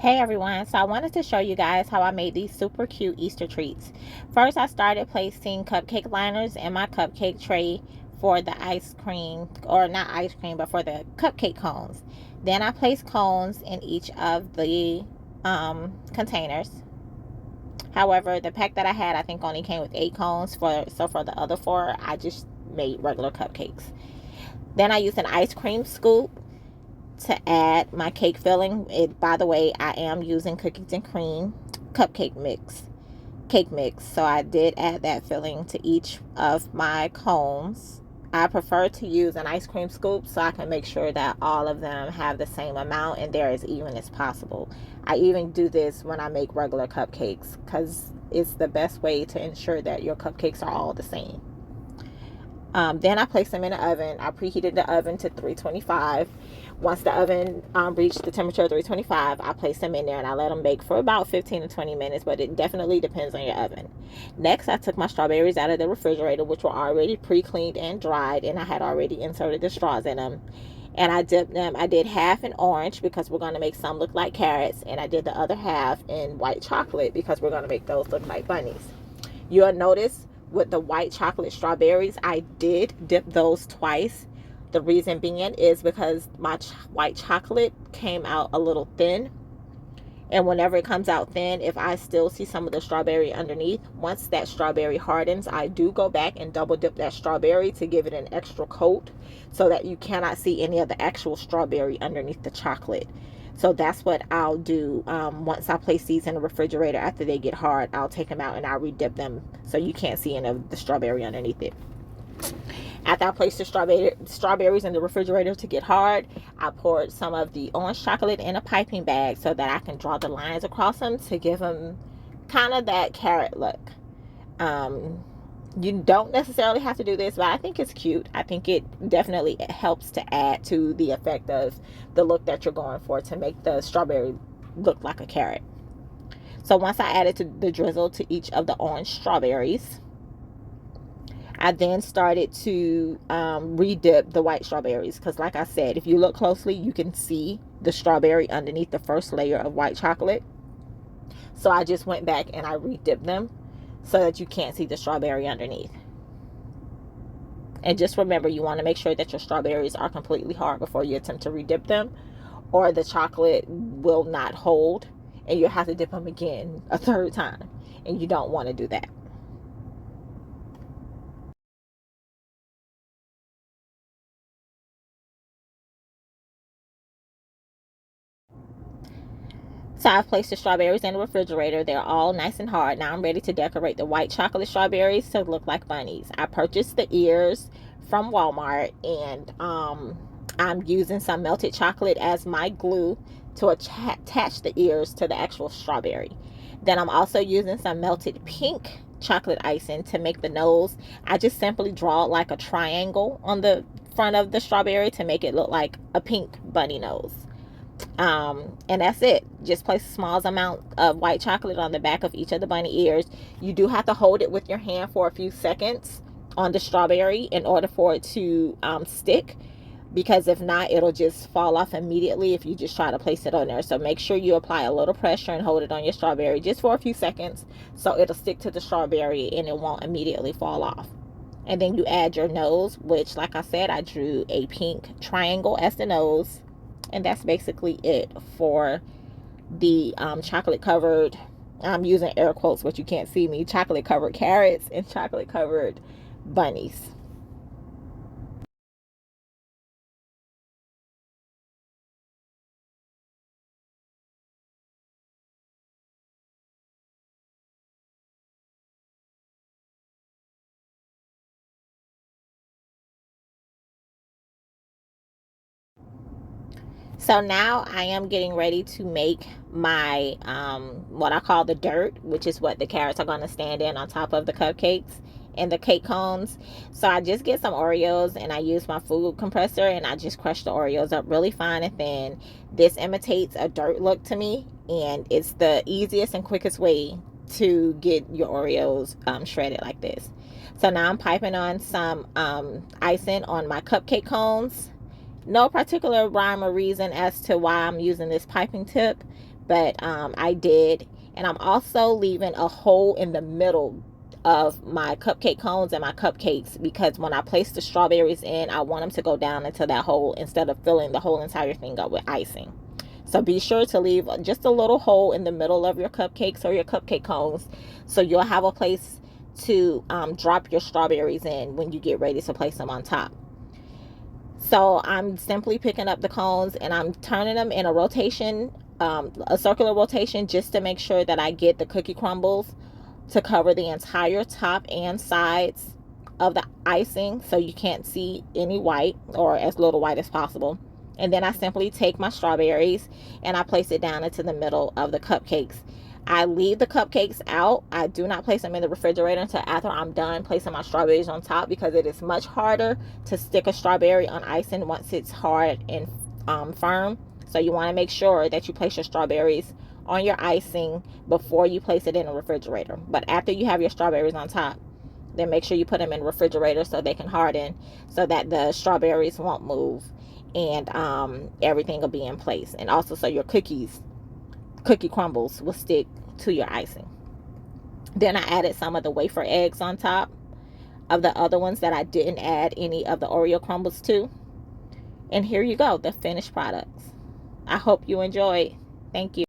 Hey everyone, so I wanted to show you guys how I made these super cute Easter treats. First, I started placing cupcake liners in my cupcake tray for the ice cream, or not ice cream, but for the cupcake cones. Then I placed cones in each of the containers. However, the pack that I had, I think only came with 8 cones. So for the other 4, I just made regular cupcakes. Then I used an ice cream scoop to add my cake filling. By the way, I am using cookies and cream cake mix. So I did add that filling to each of my cones. I prefer to use an ice cream scoop so I can make sure that all of them have the same amount and they're as even as possible. I even do this when I make regular cupcakes because it's the best way to ensure that your cupcakes are all the same. Then I placed them in the oven. I preheated the oven to 325. Once the oven reached the temperature of 325, I placed them in there and I let them bake for about 15 to 20 minutes, but it definitely depends on your oven. Next, I took my strawberries out of the refrigerator, which were already pre-cleaned and dried, and I had already inserted the straws in them. And I dipped them. I did half in orange because we're going to make some look like carrots, and I did the other half in white chocolate because we're going to make those look like bunnies. You'll notice with the white chocolate strawberries, I did dip those twice. The reason being is because my white chocolate came out a little thin. And whenever it comes out thin, if I still see some of the strawberry underneath, once that strawberry hardens, I do go back and double dip that strawberry to give it an extra coat so that you cannot see any of the actual strawberry underneath the chocolate. So that's what I'll do once I place these in the refrigerator. After they get hard, I'll take them out and I'll redip them so you can't see any of the strawberry underneath it. After I placed the strawberries in the refrigerator to get hard, I poured some of the orange chocolate in a piping bag so that I can draw the lines across them to give them kind of that carrot look. You don't necessarily have to do this, but I think it's cute. I think it definitely helps to add to the effect of the look that you're going for to make the strawberry look like a carrot. So once I added the drizzle to each of the orange strawberries, I then started to redip the white strawberries because, like I said, if you look closely, you can see the strawberry underneath the first layer of white chocolate. So I just went back and I redipped them so that you can't see the strawberry underneath. And just remember, you want to make sure that your strawberries are completely hard before you attempt to redip them, or the chocolate will not hold and you'll have to dip them again a third time, and you don't want to do that. So I've placed the strawberries in the refrigerator. They're all nice and hard. Now I'm ready to decorate the white chocolate strawberries to look like bunnies. I purchased the ears from Walmart, and I'm using some melted chocolate as my glue to attach the ears to the actual strawberry. Then I'm also using some melted pink chocolate icing to make the nose. I just simply draw like a triangle on the front of the strawberry to make it look like a pink bunny nose. And that's it. Just place a small amount of white chocolate on the back of each of the bunny ears. You do have to hold it with your hand for a few seconds on the strawberry in order for it to stick, because if not, it'll just fall off immediately if you just try to place it on there. So make sure you apply a little pressure and hold it on your strawberry just for a few seconds so it'll stick to the strawberry and it won't immediately fall off. And then you add your nose, which, like I said, I drew a pink triangle as the nose. And that's basically it for the chocolate covered, I'm using air quotes but you can't see me, chocolate covered carrots and chocolate covered bunnies. So now I am getting ready to make my what I call the dirt, which is what the carrots are going to stand in on top of the cupcakes and the cake cones. So I just get some Oreos and I use my food compressor and I just crush the Oreos up really fine and thin. This imitates a dirt look to me, and it's the easiest and quickest way to get your Oreos shredded like this. So now I'm piping on some icing on my cupcake cones. No particular rhyme or reason as to why I'm using this piping tip, but I did. And I'm also leaving a hole in the middle of my cupcake cones and my cupcakes, because when I place the strawberries in, I want them to go down into that hole instead of filling the whole entire thing up with icing. So be sure to leave just a little hole in the middle of your cupcakes or your cupcake cones, so you'll have a place to drop your strawberries in when you get ready to place them on top. So I'm simply picking up the cones and I'm turning them in a rotation, a circular rotation, just to make sure that I get the cookie crumbles to cover the entire top and sides of the icing, so you can't see any white, or as little white as possible. And then I simply take my strawberries and I place it down into the middle of the cupcakes. I leave the cupcakes out. I do not place them in the refrigerator until after I'm done placing my strawberries on top, because it is much harder to stick a strawberry on icing once it's hard and firm. So you want to make sure that you place your strawberries on your icing before you place it in the refrigerator. But after you have your strawberries on top, then make sure you put them in the refrigerator so they can harden, so that the strawberries won't move, and everything will be in place. And also so your cookie crumbles will stick to your icing. Then I added some of the wafer eggs on top of the other ones that I didn't add any of the Oreo crumbles to. And here you go, the finished products. I hope you enjoyed. Thank you.